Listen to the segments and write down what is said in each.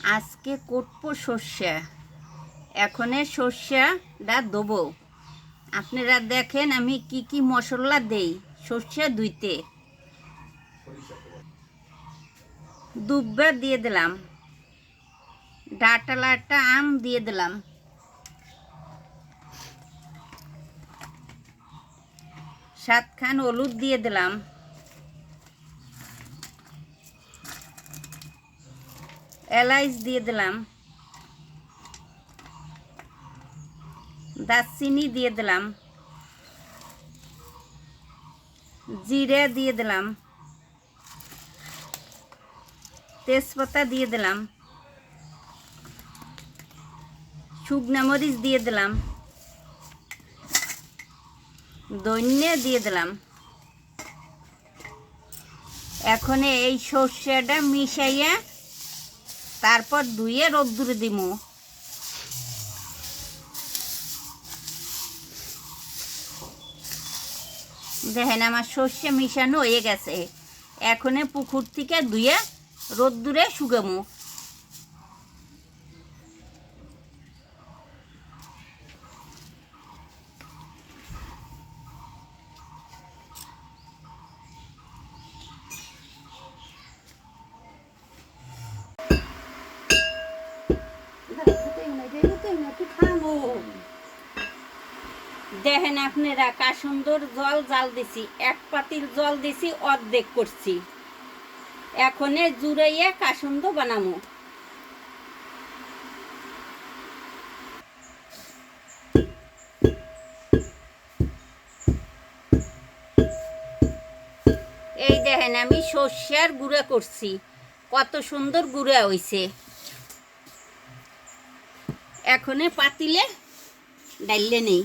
আজকে কুটবো সর্ষে। এখনে সর্ষেটা দেবো। আপনারা দেখেন আমি কি কি মশলা দেই সর্ষে ধুইতে। দুব্বা দিয়ে দিলাম, ডাটালা একটা আম দিয়ে দিলাম, সাতখান হলুদ দিয়ে দিলাম, এলাইচ দিয়ে দিলাম, দারচিনি দিয়ে দিলাম, জিরে দিয়ে দিলাম, তেজপাতা দিয়ে দিলাম, শুকনা মরিচ দিয়ে দিলাম, ধনিয়া দিয়ে দিলাম। এখন এই সর্ষেটা মিশাইয়া তারপর ধুয়ে রোদ্দুরে দিমু। দেখেন আমার সর্ষে মিশানো হয়ে গেছে। এখন পুকুর থেকে ধুয়ে রোদ্দুরে শুকামু। দেখেন আপনারা কাসুন্দর জল জাল দিছি, এক পাতিল জল দিছি, অর্ধেক করছি। এখন জুড়াইয়া কাসুন্দ বানামু। এই দেখেন আমি সর্ষের গুঁড়া করছি, কত সুন্দর গুঁড়া হইছে। এখন পাতিলে ডাইলে নেই।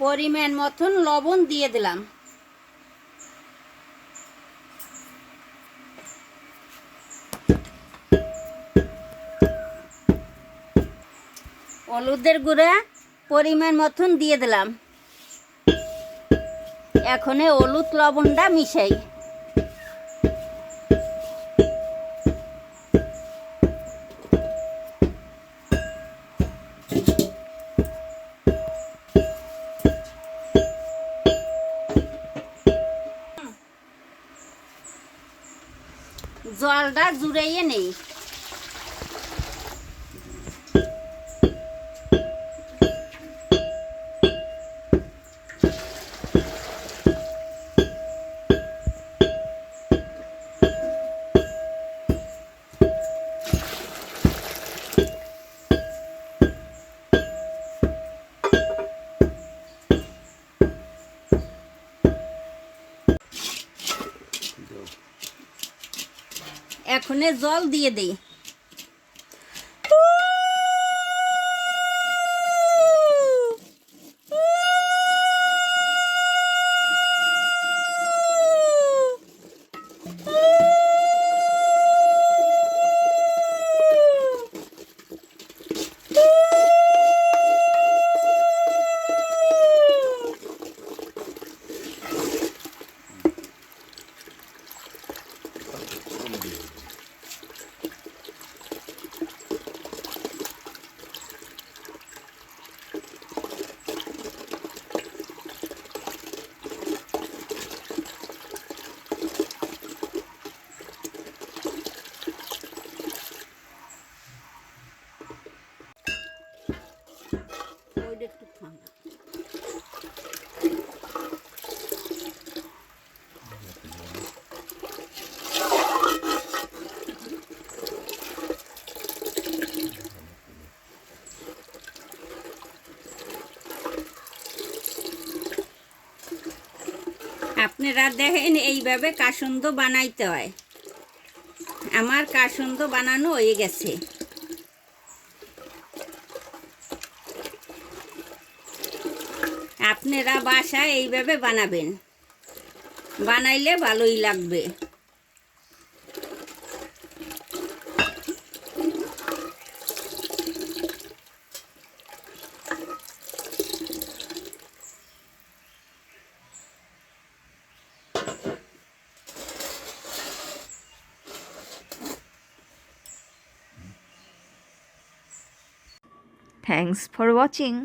পরিমাণ মতন লবণ দিয়ে দিলাম। হলুদের গুঁড়া পরিমাণ মতন দিয়ে দিলাম। এখন হলুদ লবণটা মিশাই। জলটা জুড়াইয়ে নেই। এখন জল দিয়ে দেই। একটু ঠান্ডা। আপনারা দেখেন এইভাবে কাসুন্দ বানাইতে হয়। আমার কাসুন্দ বানানো হয়ে গেছে। আপনারা বাসায় এইভাবে বানাবেন। বানাইলে ভালোই লাগবে। Thanks for watching.